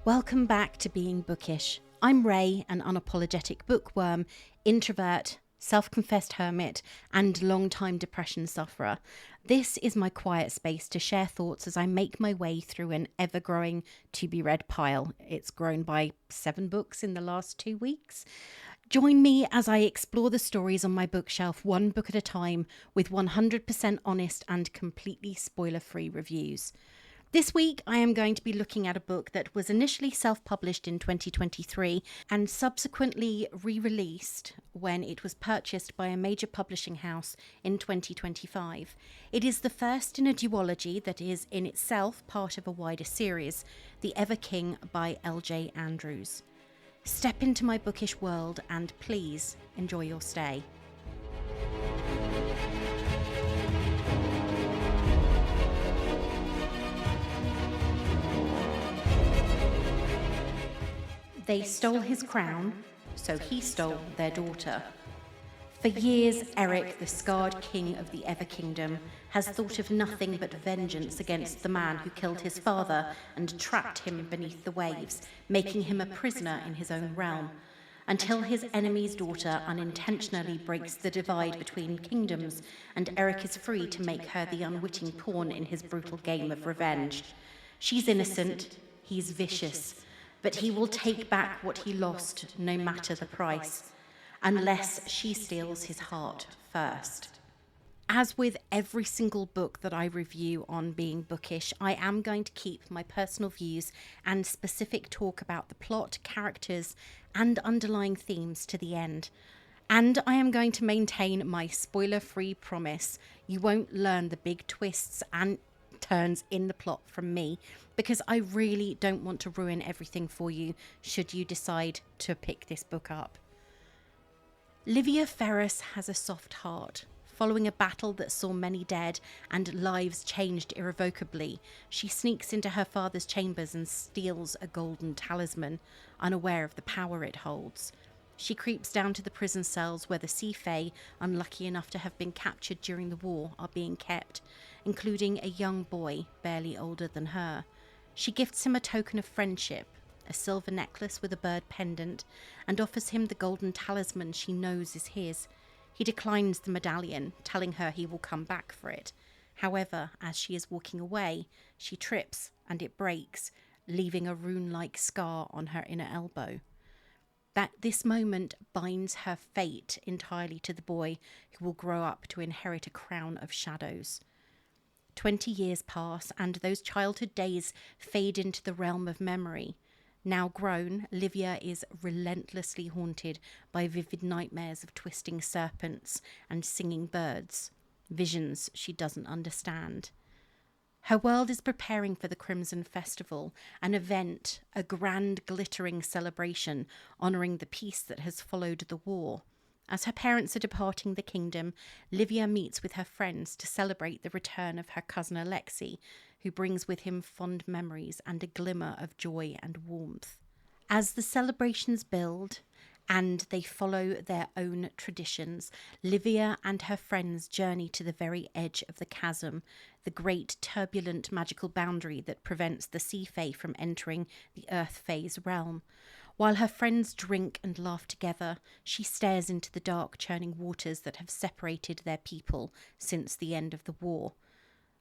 Welcome back to Being Bookish. I'm Ray, an unapologetic bookworm, introvert, self-confessed hermit, and long-time depression sufferer. This is my quiet space to share thoughts as I make my way through an ever-growing to-be-read pile. It's grown by 7 books in the last 2 weeks. Join me as I explore the stories on my bookshelf one book at a time with 100% honest and completely spoiler-free reviews. This week, I am going to be looking at a book that was initially self-published in 2023 and subsequently re-released when it was purchased by a major publishing house in 2025. It is the first in a duology that is in itself part of a wider series, The Ever King by L.J. Andrews. Step into my bookish world and please enjoy your stay. They stole his crown, so he stole their daughter. For years, Eric, the scarred king of the Ever Kingdom, has thought of nothing but vengeance against the man who killed his father and trapped him beneath the waves, making him a prisoner in his own realm, until his enemy's daughter unintentionally breaks the divide between kingdoms, and Eric is free to make her the unwitting pawn in his brutal game of revenge. She's innocent, he's vicious, but he will take back what he lost, no matter the price, unless she steals his heart first. As with every single book that I review on Being Bookish, I am going to keep my personal views and specific talk about the plot, characters, and underlying themes to the end. And I am going to maintain my spoiler-free promise. You won't learn the big twists and turns in the plot from me, because I really don't want to ruin everything for you should you decide to pick this book up. Livia Ferris has a soft heart. Following a battle that saw many dead and lives changed irrevocably, she sneaks into her father's chambers and steals a golden talisman, unaware of the power it holds. She creeps down to the prison cells where the Sea Fae, unlucky enough to have been captured during the war, are being kept, including a young boy barely older than her. She gifts him a token of friendship, a silver necklace with a bird pendant, and offers him the golden talisman she knows is his. He declines the medallion, telling her he will come back for it. However, as she is walking away, she trips and it breaks, leaving a rune-like scar on her inner elbow. That this moment binds her fate entirely to the boy who will grow up to inherit a crown of shadows. 20 years pass, and those childhood days fade into the realm of memory. Now grown, Livia is relentlessly haunted by vivid nightmares of twisting serpents and singing birds, visions she doesn't understand. Her world is preparing for the Crimson Festival, an event, a grand glittering celebration honouring the peace that has followed the war. As her parents are departing the kingdom, Livia meets with her friends to celebrate the return of her cousin Alexei, who brings with him fond memories and a glimmer of joy and warmth. As the celebrations build, and they follow their own traditions, Livia and her friends journey to the very edge of the chasm, the great turbulent magical boundary that prevents the Sea Fae from entering the Earth Fae's realm. While her friends drink and laugh together, she stares into the dark churning waters that have separated their people since the end of the war.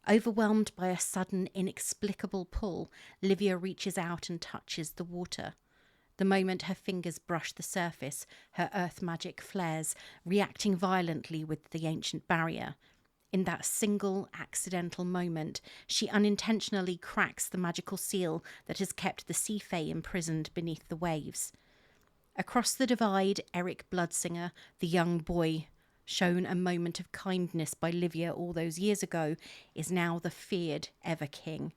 Overwhelmed by a sudden, inexplicable pull, Livia reaches out and touches the water. The moment her fingers brush the surface, her earth magic flares, reacting violently with the ancient barrier. In that single, accidental moment, she unintentionally cracks the magical seal that has kept the Sea Fae imprisoned beneath the waves. Across the divide, Eric Bloodsinger, the young boy shown a moment of kindness by Livia all those years ago, is now the feared Ever King.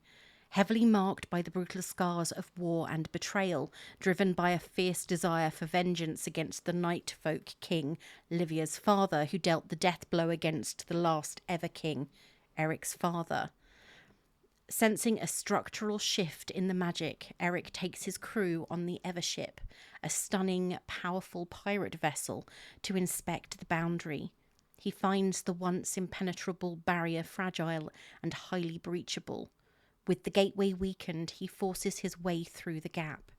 Heavily marked by the brutal scars of war and betrayal, driven by a fierce desire for vengeance against the Night Folk King, Livia's father, who dealt the death blow against the last Ever King, Eric's father. Sensing a structural shift in the magic, Eric takes his crew on the Evership, a stunning, powerful pirate vessel, to inspect the boundary. He finds the once impenetrable barrier fragile and highly breachable. With the gateway weakened, he forces his way through the gap.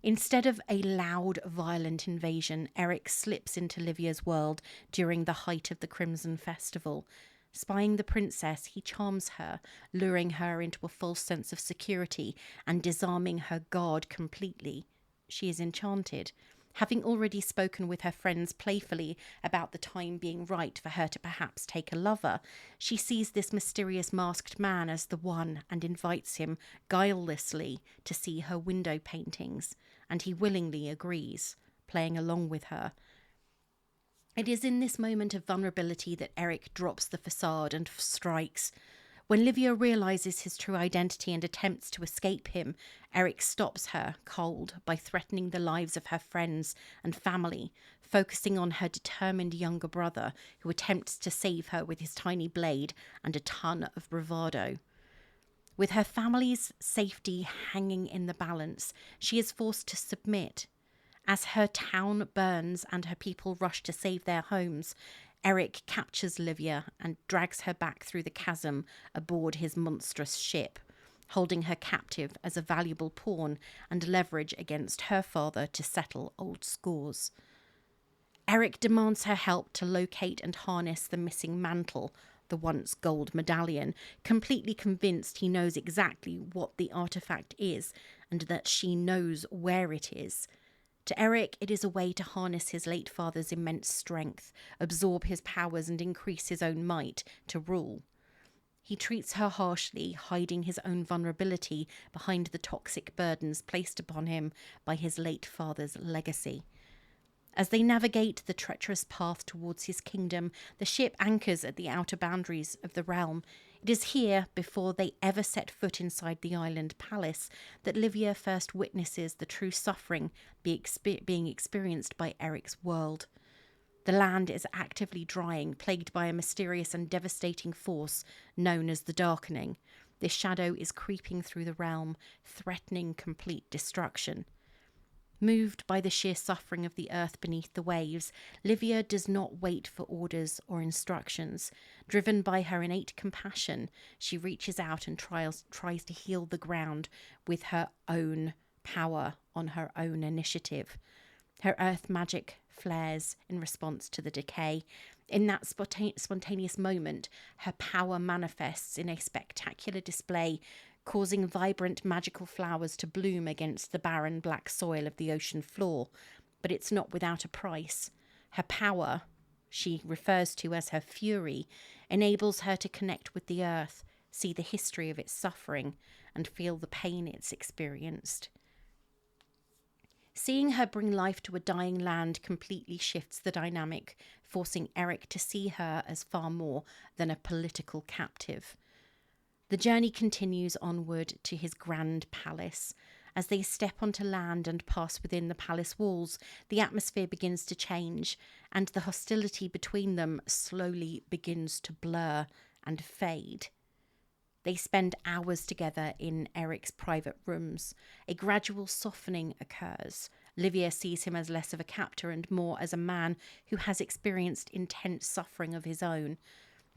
Instead of a loud, violent invasion, Eric slips into Livia's world during the height of the Crimson Festival. Spying the princess, he charms her, luring her into a false sense of security and disarming her guard completely. She is enchanted. Having already spoken with her friends playfully about the time being right for her to perhaps take a lover, she sees this mysterious masked man as the one and invites him guilelessly to see her window paintings, and he willingly agrees, playing along with her. It is in this moment of vulnerability that Eric drops the facade and strikes. When Livia realizes his true identity and attempts to escape him, Eric stops her cold by threatening the lives of her friends and family, focusing on her determined younger brother who attempts to save her with his tiny blade and a ton of bravado. With her family's safety hanging in the balance, she is forced to submit. As her town burns and her people rush to save their homes, Eric captures Livia and drags her back through the chasm aboard his monstrous ship, holding her captive as a valuable pawn and leverage against her father to settle old scores. Eric demands her help to locate and harness the missing mantle, the once gold medallion, completely convinced he knows exactly what the artifact is and that she knows where it is. To Eric, it is a way to harness his late father's immense strength, absorb his powers and increase his own might to rule. He treats her harshly, hiding his own vulnerability behind the toxic burdens placed upon him by his late father's legacy. As they navigate the treacherous path towards his kingdom, the ship anchors at the outer boundaries of the realm. It is here, before they ever set foot inside the island palace, that Livia first witnesses the true suffering being experienced by Eric's world. The land is actively drying, plagued by a mysterious and devastating force known as the Darkening. This shadow is creeping through the realm, threatening complete destruction. Moved by the sheer suffering of the earth beneath the waves, Livia does not wait for orders or instructions. Driven by her innate compassion, she reaches out and tries to heal the ground with her own power on her own initiative. Her earth magic flares in response to the decay. In that spontaneous moment, her power manifests in a spectacular display, causing vibrant magical flowers to bloom against the barren black soil of the ocean floor. But it's not without a price. Her power, she refers to as her fury, enables her to connect with the earth, see the history of its suffering, and feel the pain it's experienced. Seeing her bring life to a dying land completely shifts the dynamic, forcing Eric to see her as far more than a political captive. The journey continues onward to his grand palace. As they step onto land and pass within the palace walls, the atmosphere begins to change, and the hostility between them slowly begins to blur and fade. They spend hours together in Eric's private rooms. A gradual softening occurs. Livia sees him as less of a captor and more as a man who has experienced intense suffering of his own.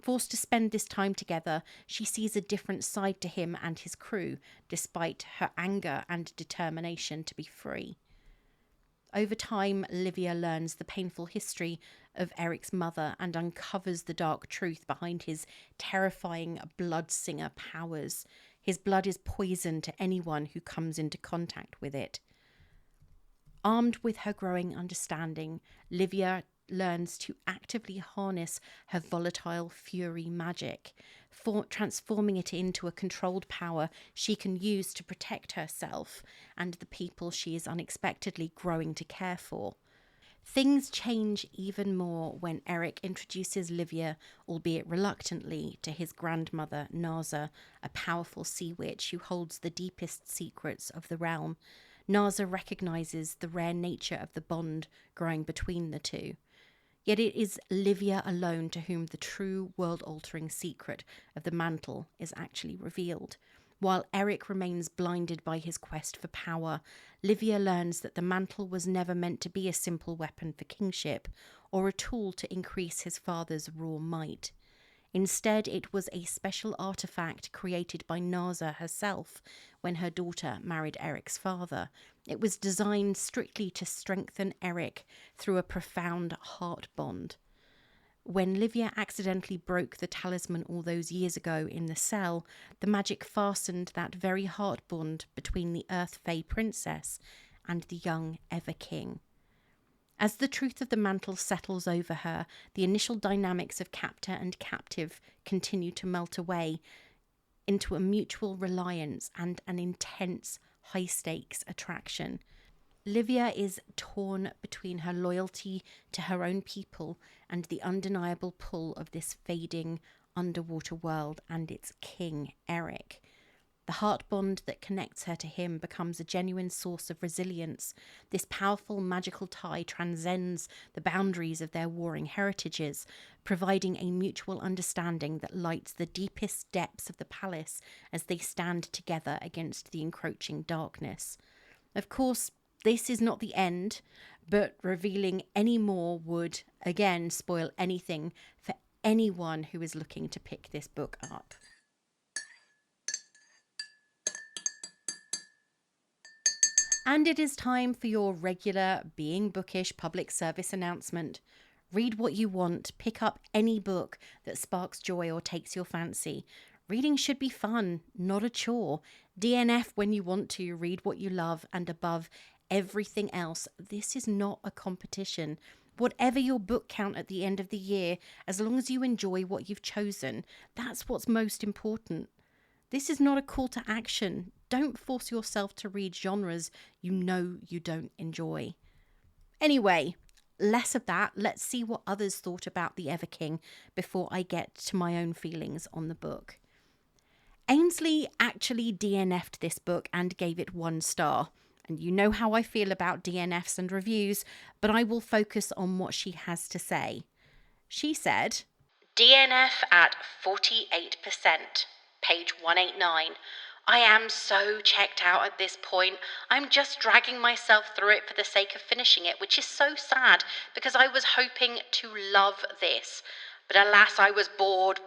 Forced to spend this time together, she sees a different side to him and his crew, despite her anger and determination to be free. Over time, Livia learns the painful history of Eric's mother and uncovers the dark truth behind his terrifying bloodsinger powers. His blood is poison to anyone who comes into contact with it. Armed with her growing understanding, Livia learns to actively harness her volatile fury magic, transforming it into a controlled power she can use to protect herself and the people she is unexpectedly growing to care for. Things change even more when Eric introduces Livia, albeit reluctantly, to his grandmother, Naza, a powerful sea witch who holds the deepest secrets of the realm. Naza recognizes the rare nature of the bond growing between the two. Yet it is Livia alone to whom the true world-altering secret of the mantle is actually revealed. While Eric remains blinded by his quest for power, Livia learns that the mantle was never meant to be a simple weapon for kingship or a tool to increase his father's raw might. Instead, it was a special artifact created by Narza herself when her daughter married Eric's father. It was designed strictly to strengthen Eric through a profound heart bond. When Livia accidentally broke the talisman all those years ago in the cell, the magic fastened that very heart bond between the Earth Fae princess and the young Ever King. As the truth of the mantle settles over her, the initial dynamics of captor and captive continue to melt away into a mutual reliance and an intense, high-stakes attraction. Livia is torn between her loyalty to her own people and the undeniable pull of this fading underwater world and its king, Eric. The heart bond that connects her to him becomes a genuine source of resilience. This powerful magical tie transcends the boundaries of their warring heritages, providing a mutual understanding that lights the deepest depths of the palace as they stand together against the encroaching darkness. Of course, this is not the end, but revealing any more would, again, spoil anything for anyone who is looking to pick this book up. And it is time for your regular Being Bookish public service announcement. Read what you want, pick up any book that sparks joy or takes your fancy. Reading should be fun, not a chore. DNF when you want to, read what you love, and above everything else, this is not a competition. Whatever your book count at the end of the year, as long as you enjoy what you've chosen, that's what's most important. This is not a call to action. Don't force yourself to read genres you know you don't enjoy. Anyway, less of that. Let's see what others thought about The Ever King before I get to my own feelings on the book. Ainsley actually DNF'd this book and gave it 1 star. And you know how I feel about DNFs and reviews, but I will focus on what she has to say. She said, DNF at 48%, page 189. I am so checked out at this point. I'm just dragging myself through it for the sake of finishing it, which is so sad because I was hoping to love this. But alas, I was bored,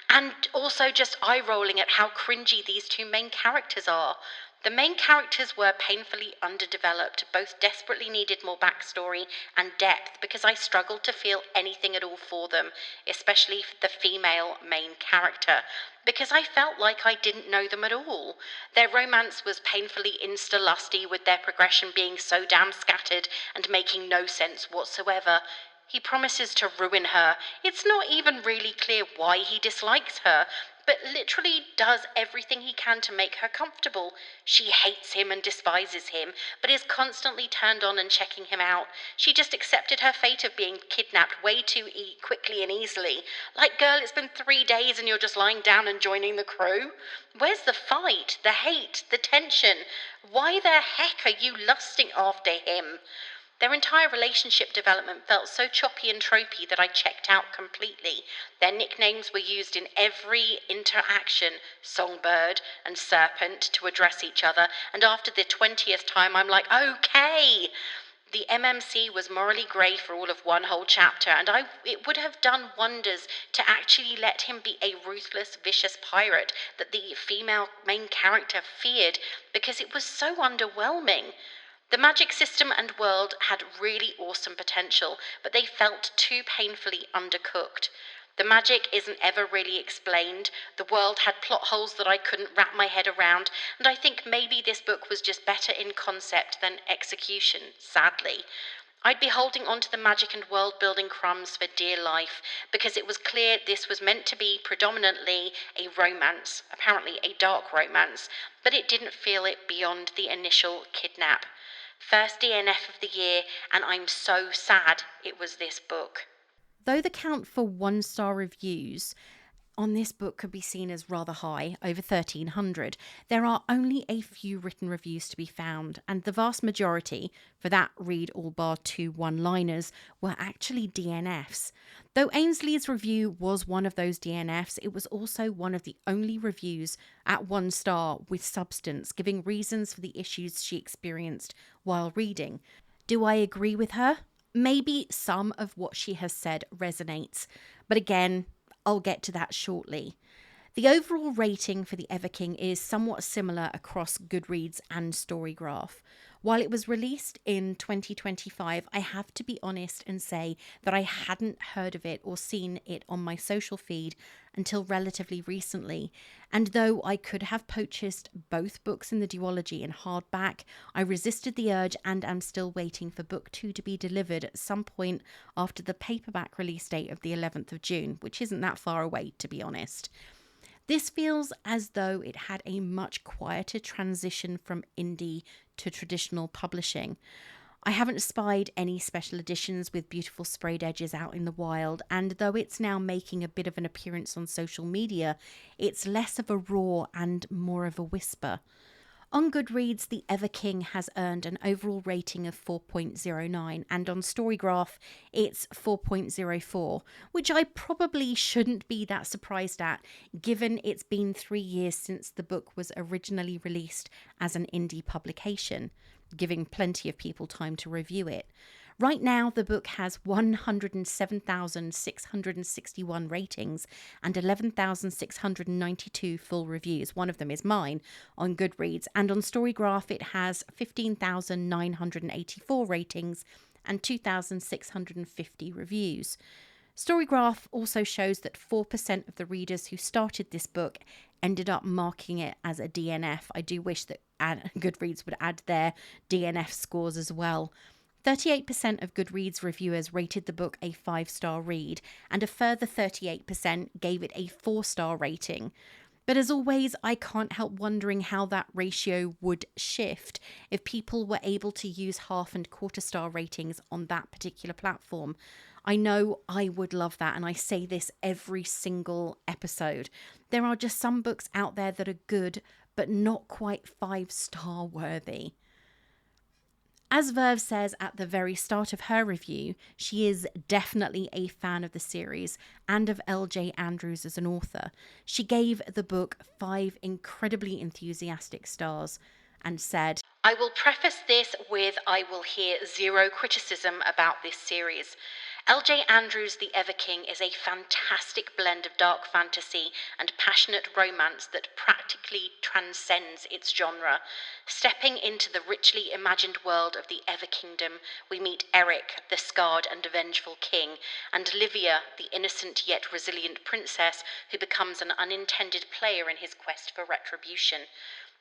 and also just eye-rolling at how cringy these 2 main characters are. The main characters were painfully underdeveloped, both desperately needed more backstory and depth because I struggled to feel anything at all for them, especially the female main character, because I felt like I didn't know them at all. Their romance was painfully insta-lusty, with their progression being so damn scattered and making no sense whatsoever. He promises to ruin her. It's not even really clear why he dislikes her, but literally does everything he can to make her comfortable. She hates him and despises him, but is constantly turned on and checking him out. She just accepted her fate of being kidnapped way too quickly and easily. Like, girl, it's been 3 days and you're just lying down and joining the crew? Where's the fight, the hate, the tension? Why the heck are you lusting after him? Their entire relationship development felt so choppy and tropey that I checked out completely. Their nicknames were used in every interaction, Songbird and Serpent, to address each other, and after the 20th time I'm like, okay! The MMC was morally grey for all of 1 whole chapter, and it would have done wonders to actually let him be a ruthless, vicious pirate that the female main character feared, because it was so underwhelming. The magic system and world had really awesome potential, but they felt too painfully undercooked. The magic isn't ever really explained, the world had plot holes that I couldn't wrap my head around, and I think maybe this book was just better in concept than execution, sadly. I'd be holding on to the magic and world-building crumbs for dear life, because it was clear this was meant to be predominantly a romance, apparently a dark romance, but it didn't feel it beyond the initial kidnap. First DNF of the year, and I'm so sad it was this book. Though the count for 1-star reviews on this book could be seen as rather high, over 1,300, there are only a few written reviews to be found, and the vast majority, for that read all bar 2 one-liners, were actually DNFs. Though Ainsley's review was one of those DNFs, it was also one of the only reviews at 1 star with substance, giving reasons for the issues she experienced while reading. Do I agree with her? Maybe some of what she has said resonates, but again, I'll get to that shortly. The overall rating for The Everking is somewhat similar across Goodreads and Storygraph. While it was released in 2025, I have to be honest and say that I hadn't heard of it or seen it on my social feed until relatively recently. And though I could have purchased both books in the duology in hardback, I resisted the urge and am still waiting for book 2 to be delivered at some point after the paperback release date of the 11th of June, which isn't that far away, to be honest. This feels as though it had a much quieter transition from indie to traditional publishing. I haven't spied any special editions with beautiful sprayed edges out in the wild, and though it's now making a bit of an appearance on social media, it's less of a roar and more of a whisper. On Goodreads, The Everking has earned an overall rating of 4.09, and on Storygraph, it's 4.04, which I probably shouldn't be that surprised at, given it's been 3 years since the book was originally released as an indie publication, giving plenty of people time to review it. Right now, the book has 107,661 ratings and 11,692 full reviews. One of them is mine on Goodreads. And on Storygraph, it has 15,984 ratings and 2,650 reviews. Storygraph also shows that 4% of the readers who started this book ended up marking it as a DNF. I do wish that Goodreads would add their DNF scores as well. 38% of Goodreads reviewers rated the book a 5-star read, and a further 38% gave it a 4-star rating. But as always, I can't help wondering how that ratio would shift if people were able to use half and quarter-star ratings on that particular platform. I know I would love that, and I say this every single episode. There are just some books out there that are good, but not quite 5-star worthy. As Verve says at the very start of her review, she is definitely a fan of the series and of L.J. Andrews as an author. She gave the book 5 incredibly enthusiastic stars and said, "I will preface this with I will hear zero criticism about this series. L.J. Andrews' The Everking is a fantastic blend of dark fantasy and passionate romance that practically transcends its genre. Stepping into the richly imagined world of the Everkingdom, we meet Eric, the scarred and vengeful king, and Livia, the innocent yet resilient princess who becomes an unintended player in his quest for retribution.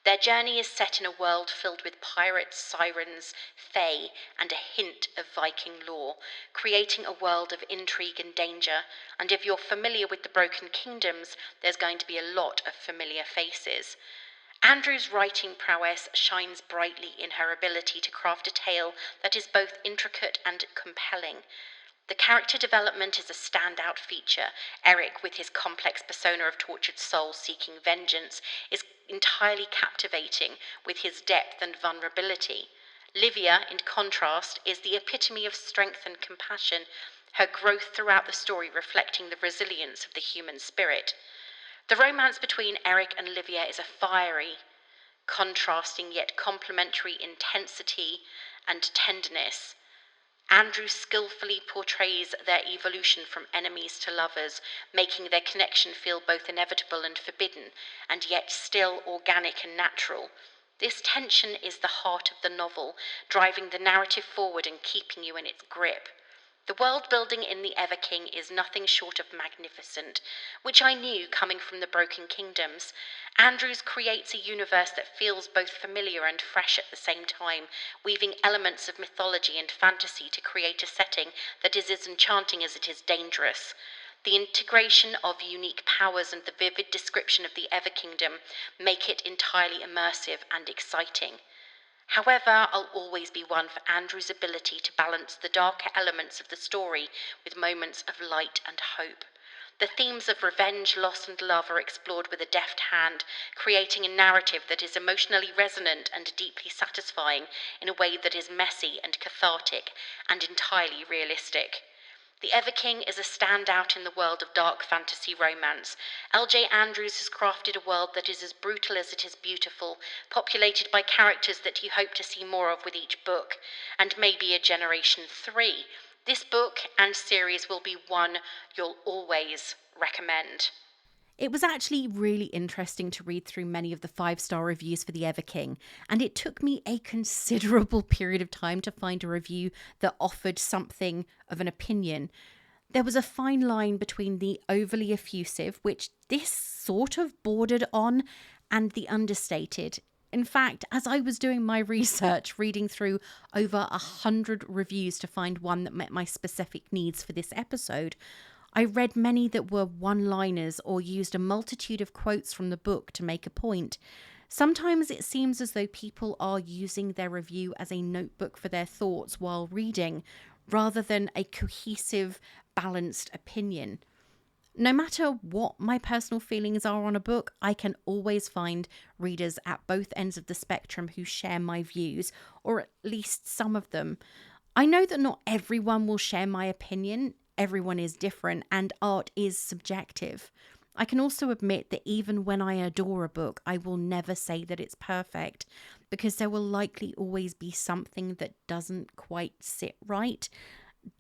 Their journey is set in a world filled with pirates, sirens, fae, and a hint of Viking lore, creating a world of intrigue and danger. And if you're familiar with the Broken Kingdoms, there's going to be a lot of familiar faces." Andrew's writing prowess shines brightly in her ability to craft a tale that is both intricate and compelling. The character development is a standout feature. Eric, with his complex persona of tortured soul seeking vengeance, is entirely captivating with his depth and vulnerability. Livia, in contrast, is the epitome of strength and compassion, her growth throughout the story reflecting the resilience of the human spirit. The romance between Eric and Livia is a fiery, contrasting yet complementary intensity and tenderness. Andrew skillfully portrays their evolution from enemies to lovers, making their connection feel both inevitable and forbidden, and yet still organic and natural. This tension is the heart of the novel, driving the narrative forward and keeping you in its grip. The world building in The Everking is nothing short of magnificent, which I knew coming from the Broken Kingdoms. Andrews creates a universe that feels both familiar and fresh at the same time, weaving elements of mythology and fantasy to create a setting that is as enchanting as it is dangerous. The integration of unique powers and the vivid description of the Everkingdom make it entirely immersive and exciting. However, I'll always be one for Andrew's ability to balance the darker elements of the story with moments of light and hope. The themes of revenge, loss, and love are explored with a deft hand, creating a narrative that is emotionally resonant and deeply satisfying in a way that is messy and cathartic and entirely realistic. The Ever-King is a standout in the world of dark fantasy romance. L.J. Andrews has crafted a world that is as brutal as it is beautiful, populated by characters that you hope to see more of with each book, and maybe a Generation 3. This book and series will be one you'll always recommend. It was actually really interesting to read through many of the 5-star reviews for The Ever-King, and it took me a considerable period of time to find a review that offered something of an opinion. There was a fine line between the overly effusive, which this sort of bordered on, and the understated. In fact, as I was doing my research, reading through over 100 reviews to find one that met my specific needs for this episode, I read many that were one-liners or used a multitude of quotes from the book to make a point. Sometimes it seems as though people are using their review as a notebook for their thoughts while reading, rather than a cohesive, balanced opinion. No matter what my personal feelings are on a book, I can always find readers at both ends of the spectrum who share my views, or at least some of them. I know that not everyone will share my opinion. Everyone is different, and art is subjective. I can also admit that even when I adore a book, I will never say that it's perfect, because there will likely always be something that doesn't quite sit right,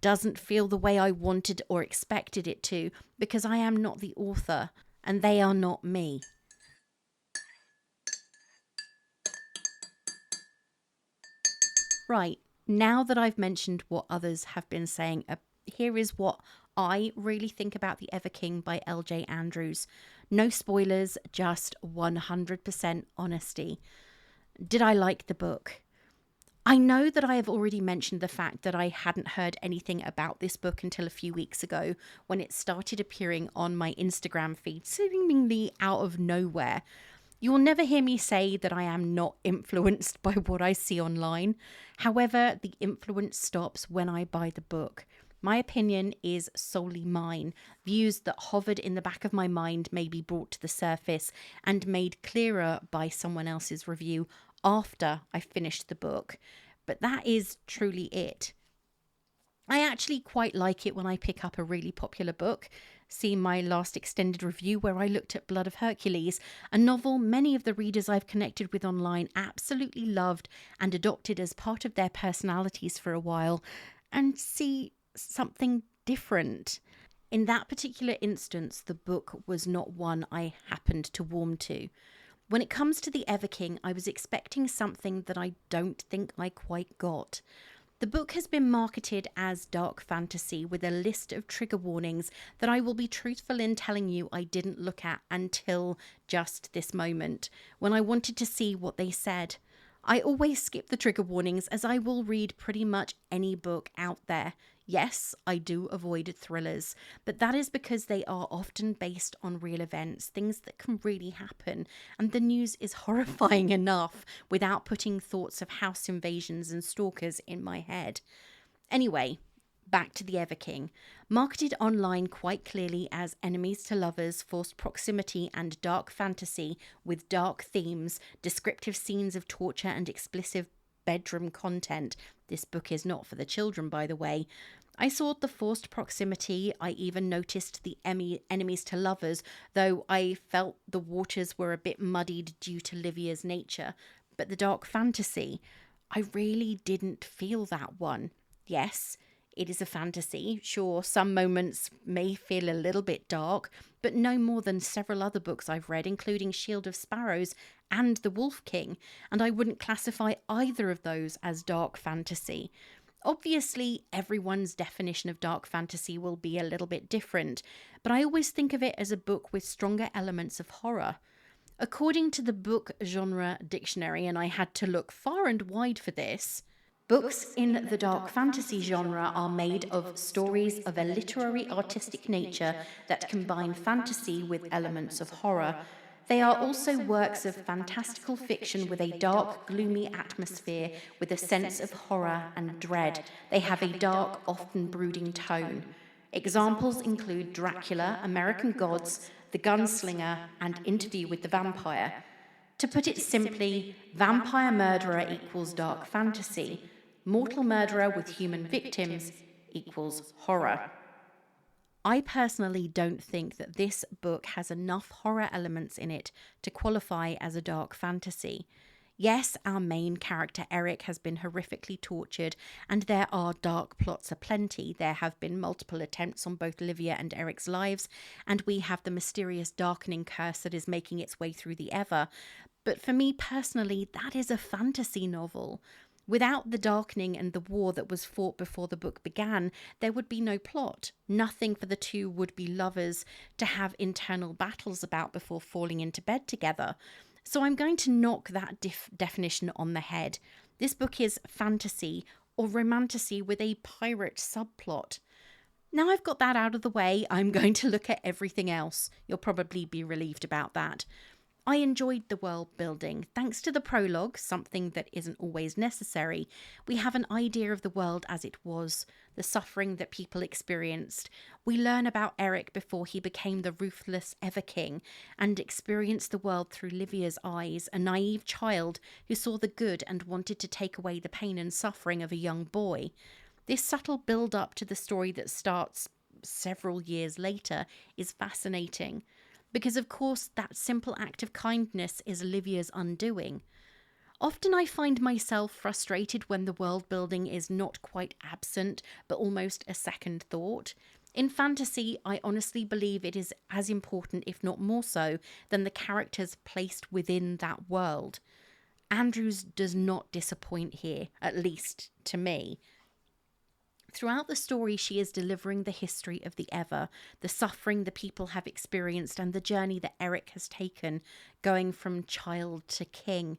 doesn't feel the way I wanted or expected it to, because I am not the author, and they are not me. Right, now that I've mentioned what others have been saying, here is what I really think about The Ever-King by L.J. Andrews. No spoilers, just 100% honesty. Did I like the book? I know that I have already mentioned the fact that I hadn't heard anything about this book until a few weeks ago when it started appearing on my Instagram feed, seemingly out of nowhere. You will never hear me say that I am not influenced by what I see online. However, the influence stops when I buy the book. My opinion is solely mine. Views that hovered in the back of my mind may be brought to the surface and made clearer by someone else's review after I finished the book. But that is truly it. I actually quite like it when I pick up a really popular book. See my last extended review where I looked at Blood of Hercules, a novel many of the readers I've connected with online absolutely loved and adopted as part of their personalities for a while, and see something different. In that particular instance, the book was not one I happened to warm to. When it comes to The Ever-King, I was expecting something that I don't think I quite got. The book has been marketed as dark fantasy with a list of trigger warnings that I will be truthful in telling you I didn't look at until just this moment, when I wanted to see what they said. I always skip the trigger warnings as I will read pretty much any book out there. Yes, I do avoid thrillers, but that is because they are often based on real events, things that can really happen, and the news is horrifying enough without putting thoughts of house invasions and stalkers in my head. Anyway, back to The Ever-King. Marketed online quite clearly as enemies to lovers, forced proximity, and dark fantasy with dark themes, descriptive scenes of torture, and explicit bedroom content. This book is not for the children, by the way. I saw the forced proximity. I even noticed the enemies to lovers, though I felt the waters were a bit muddied due to Livia's nature. But the dark fantasy, I really didn't feel that one. Yes, it is a fantasy. Sure, some moments may feel a little bit dark, but no more than several other books I've read, including Shield of Sparrows and The Wolf King, and I wouldn't classify either of those as dark fantasy. Obviously, everyone's definition of dark fantasy will be a little bit different, but I always think of it as a book with stronger elements of horror. According to the Book Genre Dictionary, and I had to look far and wide for this, books in the dark fantasy genre are made of stories of a literary artistic nature that combine fantasy with elements of horror. They are also works of fantastical fiction with a dark, gloomy atmosphere with a sense of horror and dread. They have a dark, often brooding tone. Examples include Dracula, American Gods, The Gunslinger, and Interview with the Vampire. To put it simply, vampire murderer equals dark fantasy. Mortal murderer with human victims equals horror. I personally don't think that this book has enough horror elements in it to qualify as a dark fantasy. Yes, our main character Eric has been horrifically tortured, and there are dark plots aplenty. There have been multiple attempts on both Livia and Eric's lives, and we have the mysterious darkening curse that is making its way through the Ever. But for me personally, that is a fantasy novel. Without the darkening and the war that was fought before the book began, there would be no plot. Nothing for the two would-be lovers to have internal battles about before falling into bed together. So I'm going to knock that definition on the head. This book is fantasy or romantasy with a pirate subplot. Now I've got that out of the way, I'm going to look at everything else. You'll probably be relieved about that. I enjoyed the world building. Thanks to the prologue, something that isn't always necessary, we have an idea of the world as it was, the suffering that people experienced. We learn about Eric before he became the ruthless Ever-King and experienced the world through Livia's eyes, a naive child who saw the good and wanted to take away the pain and suffering of a young boy. This subtle build-up to the story that starts several years later is fascinating. Because, of course, that simple act of kindness is Livia's undoing. Often I find myself frustrated when the world building is not quite absent, but almost a second thought. In fantasy, I honestly believe it is as important, if not more so, than the characters placed within that world. Andrews does not disappoint here, at least to me. Throughout the story, she is delivering the history of the Ever, the suffering the people have experienced, and the journey that Eric has taken, going from child to king.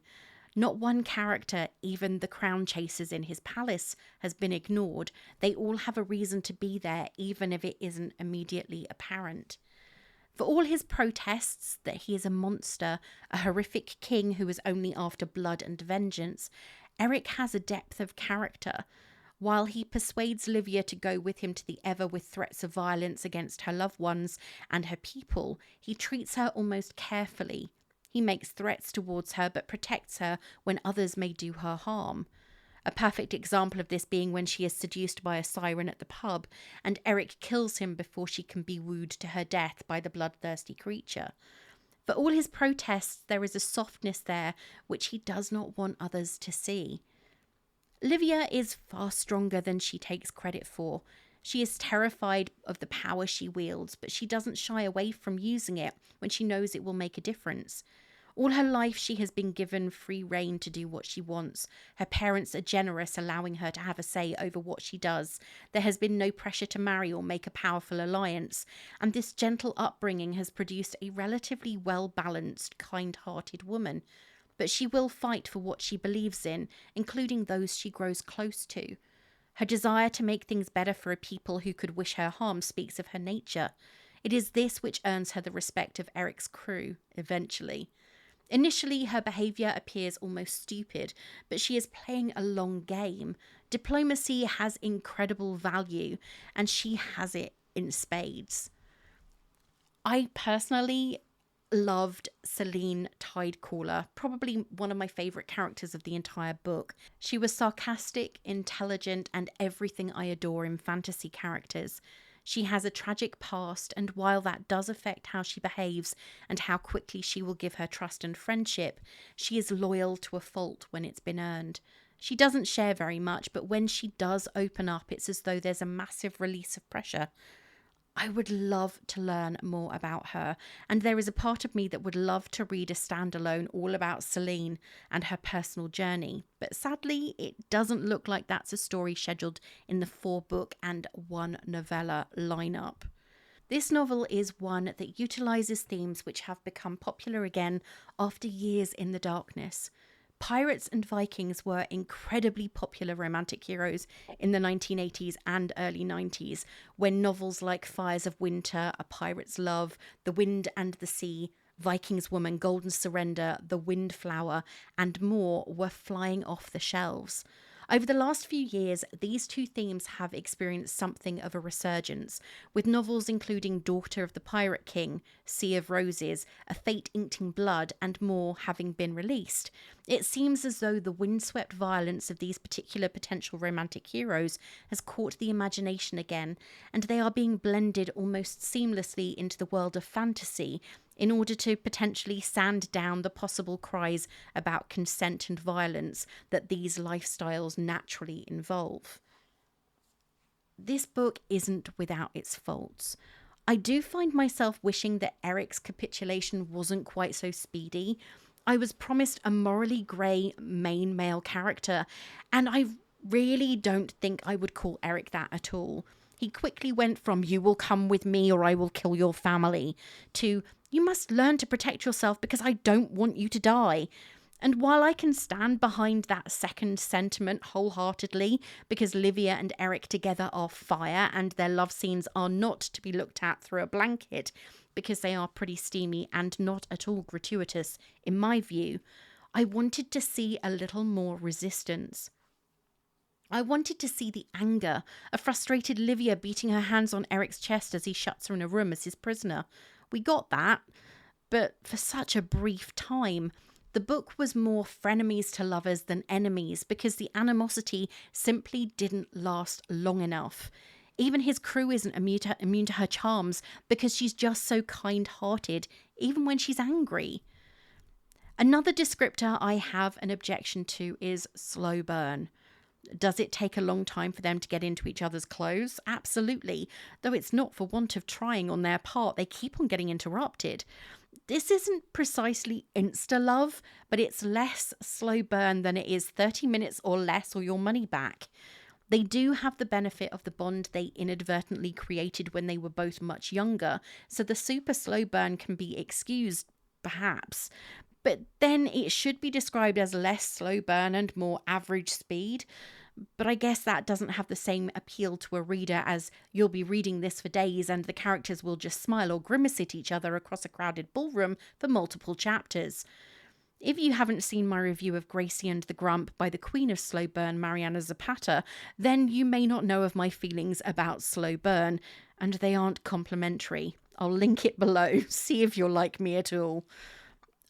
Not one character, even the crown chasers in his palace, has been ignored. They all have a reason to be there, even if it isn't immediately apparent. For all his protests that he is a monster, a horrific king who is only after blood and vengeance, Eric has a depth of character. While he persuades Livia to go with him to the Ever with threats of violence against her loved ones and her people, he treats her almost carefully. He makes threats towards her but protects her when others may do her harm. A perfect example of this being when she is seduced by a siren at the pub and Eric kills him before she can be wooed to her death by the bloodthirsty creature. For all his protests, there is a softness there which he does not want others to see. Livia is far stronger than she takes credit for. She is terrified of the power she wields, but she doesn't shy away from using it when she knows it will make a difference. All her life she has been given free rein to do what she wants. Her parents are generous, allowing her to have a say over what she does. There has been no pressure to marry or make a powerful alliance, and this gentle upbringing has produced a relatively well-balanced, kind-hearted woman. But she will fight for what she believes in, including those she grows close to. Her desire to make things better for a people who could wish her harm speaks of her nature. It is this which earns her the respect of Eric's crew, eventually. Initially, her behaviour appears almost stupid, but she is playing a long game. Diplomacy has incredible value, and she has it in spades. I personally loved Celine Tidecaller, probably one of my favourite characters of the entire book. She was sarcastic, intelligent, and everything I adore in fantasy characters. She has a tragic past, and while that does affect how she behaves and how quickly she will give her trust and friendship, she is loyal to a fault when it's been earned. She doesn't share very much, but when she does open up, it's as though there's a massive release of pressure. I would love to learn more about her, and there is a part of me that would love to read a standalone all about Celine and her personal journey, but sadly it doesn't look like that's a story scheduled in the 4-book and 1 novella lineup. This novel is one that utilises themes which have become popular again after years in the darkness. Pirates and Vikings were incredibly popular romantic heroes in the 1980s and early 90s, when novels like Fires of Winter, A Pirate's Love, The Wind and the Sea, Viking's Woman, Golden Surrender, The Windflower, and more were flying off the shelves. Over the last few years, these two themes have experienced something of a resurgence, with novels including Daughter of the Pirate King, Sea of Roses, A Fate Inked in Blood, and more having been released. It seems as though the windswept violence of these particular potential romantic heroes has caught the imagination again, and they are being blended almost seamlessly into the world of fantasy in order to potentially sand down the possible cries about consent and violence that these lifestyles naturally involve. This book isn't without its faults. I do find myself wishing that Eric's capitulation wasn't quite so speedy. I was promised a morally grey main male character, and I really don't think I would call Eric that at all. He quickly went from "you will come with me or I will kill your family" to "you must learn to protect yourself because I don't want you to die." And while I can stand behind that second sentiment wholeheartedly, because Livia and Eric together are fire and their love scenes are not to be looked at through a blanket, because they are pretty steamy and not at all gratuitous, in my view, I wanted to see a little more resistance. I wanted to see the anger, a frustrated Livia beating her hands on Eric's chest as he shuts her in a room as his prisoner. We got that, but for such a brief time. The book was more frenemies to lovers than enemies because the animosity simply didn't last long enough. Even his crew isn't immune to her charms because she's just so kind-hearted, even when she's angry. Another descriptor I have an objection to is slow burn. Does it take a long time for them to get into each other's clothes? Absolutely, though it's not for want of trying on their part. They keep on getting interrupted. This isn't precisely insta-love, but it's less slow burn than it is 30 minutes or less or your money back. They do have the benefit of the bond they inadvertently created when they were both much younger, so the super slow burn can be excused, perhaps. But then it should be described as less slow burn and more average speed. But I guess that doesn't have the same appeal to a reader as you'll be reading this for days and the characters will just smile or grimace at each other across a crowded ballroom for multiple chapters. If you haven't seen my review of Gracie and the Grump by the Queen of Slow Burn, Mariana Zapata, then you may not know of my feelings about slow burn, and they aren't complimentary. I'll link it below, see if you're like me at all.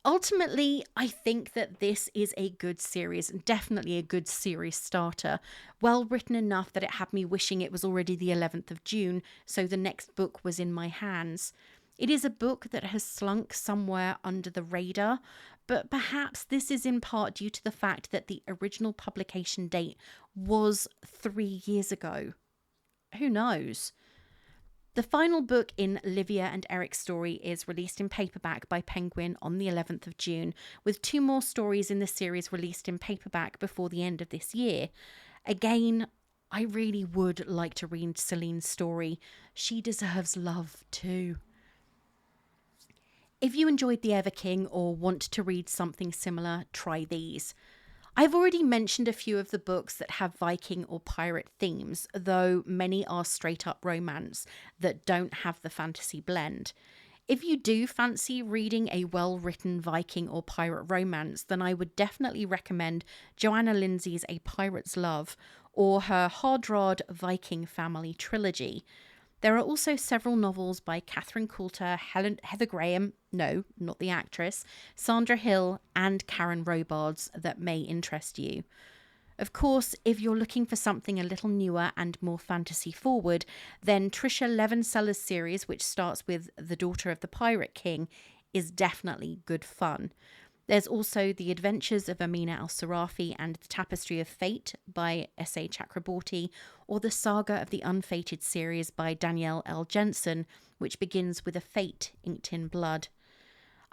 Ultimately, I think that this is a good series, and definitely a good series starter. Well written enough that it had me wishing it was already the 11th of June, so the next book was in my hands. It is a book that has slunk somewhere under the radar, but perhaps this is in part due to the fact that the original publication date was 3 years ago. Who knows? The final book in Livia and Eric's story is released in paperback by Penguin on the 11th of June, with 2 more stories in the series released in paperback before the end of this year. Again, I really would like to read Celine's story. She deserves love too. If you enjoyed The Ever King or want to read something similar, try these. I've already mentioned a few of the books that have Viking or pirate themes, though many are straight up romance that don't have the fantasy blend. If you do fancy reading a well-written Viking or pirate romance, then I would definitely recommend Joanna Lindsay's A Pirate's Love or her Hard-Rod Viking Family trilogy. There are also several novels by Catherine Coulter, Heather Graham, no, not the actress, Sandra Hill, and Karen Robards that may interest you. Of course, if you're looking for something a little newer and more fantasy forward, then Tricia Levenseller's series, which starts with The Daughter of the Pirate King, is definitely good fun. There's also The Adventures of Amina al-Sarafi and The Tapestry of Fate by S.A. Chakraborty, or the Saga of the Unfated series by Danielle L. Jensen, which begins with a fate inked in blood.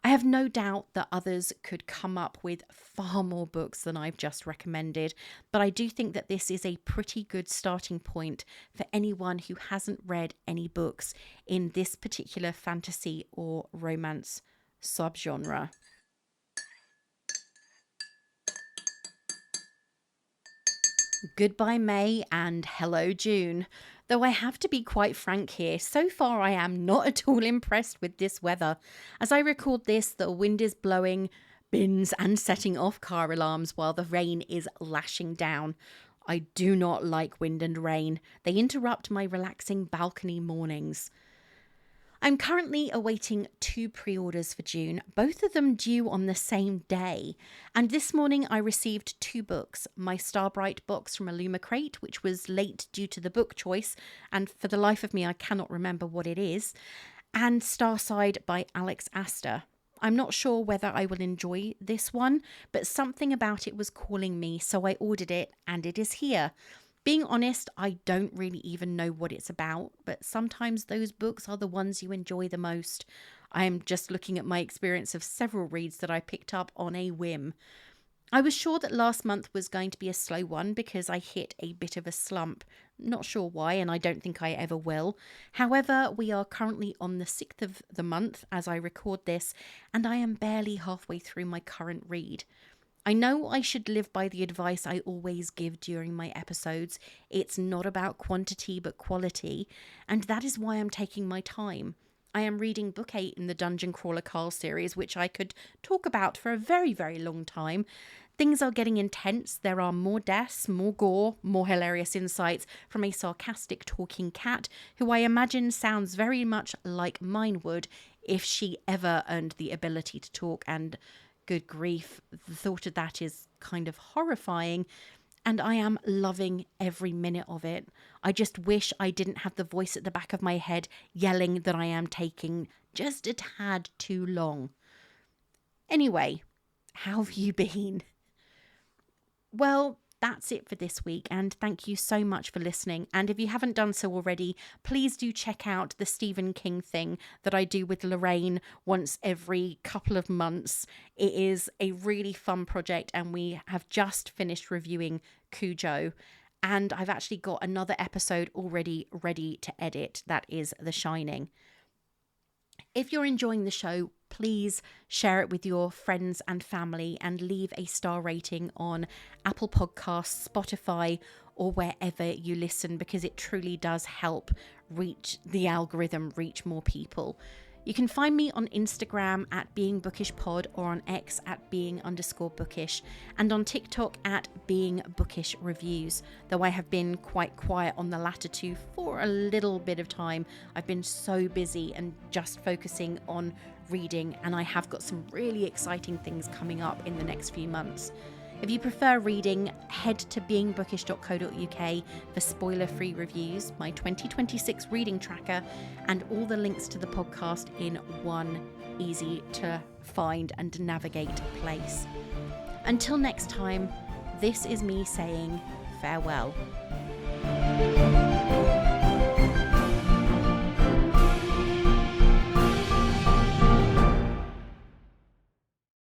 I have no doubt that others could come up with far more books than I've just recommended, but I do think that this is a pretty good starting point for anyone who hasn't read any books in this particular fantasy or romance subgenre. Goodbye May and hello June. Though I have to be quite frank here, so far I am not at all impressed with this weather. As I record this, the wind is blowing bins and setting off car alarms while the rain is lashing down. I do not like wind and rain. They interrupt my relaxing balcony mornings. I'm currently awaiting 2 pre-orders for June, both of them due on the same day. And this morning I received 2 books. My Starbright box from Illumicrate, which was late due to the book choice, and for the life of me I cannot remember what it is, and Starside by Alex Astor. I'm not sure whether I will enjoy this one, but something about it was calling me, so I ordered it and it is here. Being honest, I don't really even know what it's about, but sometimes those books are the ones you enjoy the most. I am just looking at my experience of several reads that I picked up on a whim. I was sure that last month was going to be a slow one because I hit a bit of a slump. Not sure why, and I don't think I ever will. However, we are currently on the 6th of the month as I record this, and I am barely halfway through my current read. I know I should live by the advice I always give during my episodes. It's not about quantity but quality, and that is why I'm taking my time. I am reading book 8 in the Dungeon Crawler Carl series, which I could talk about for a very, very long time. Things are getting intense. There are more deaths, more gore, more hilarious insights from a sarcastic talking cat, who I imagine sounds very much like mine would if she ever earned the ability to talk, and good grief, the thought of that is kind of horrifying, and I am loving every minute of it. I just wish I didn't have the voice at the back of my head yelling that I am taking just a tad too long. Anyway, how have you been? Well, that's it for this week, and thank you so much for listening. And if you haven't done so already, please do check out the Stephen King thing that I do with Lorraine once every couple of months. It is a really fun project, and we have just finished reviewing Cujo, and I've actually got another episode already ready to edit. That is The Shining. If you're enjoying the show, please share it with your friends and family and leave a star rating on Apple Podcasts, Spotify, or wherever you listen, because it truly does help the algorithm reach more people. You can find me on Instagram at Being Bookish Pod, or on X at Being_Bookish, and on TikTok at Being Bookish Reviews, though I have been quite quiet on the latter two for a little bit of time. I've been so busy and just focusing on reading, and I have got some really exciting things coming up in the next few months. If you prefer reading, head to beingbookish.co.uk for spoiler-free reviews, my 2026 reading tracker, and all the links to the podcast in one easy to find and navigate place. Until next time, this is me saying farewell.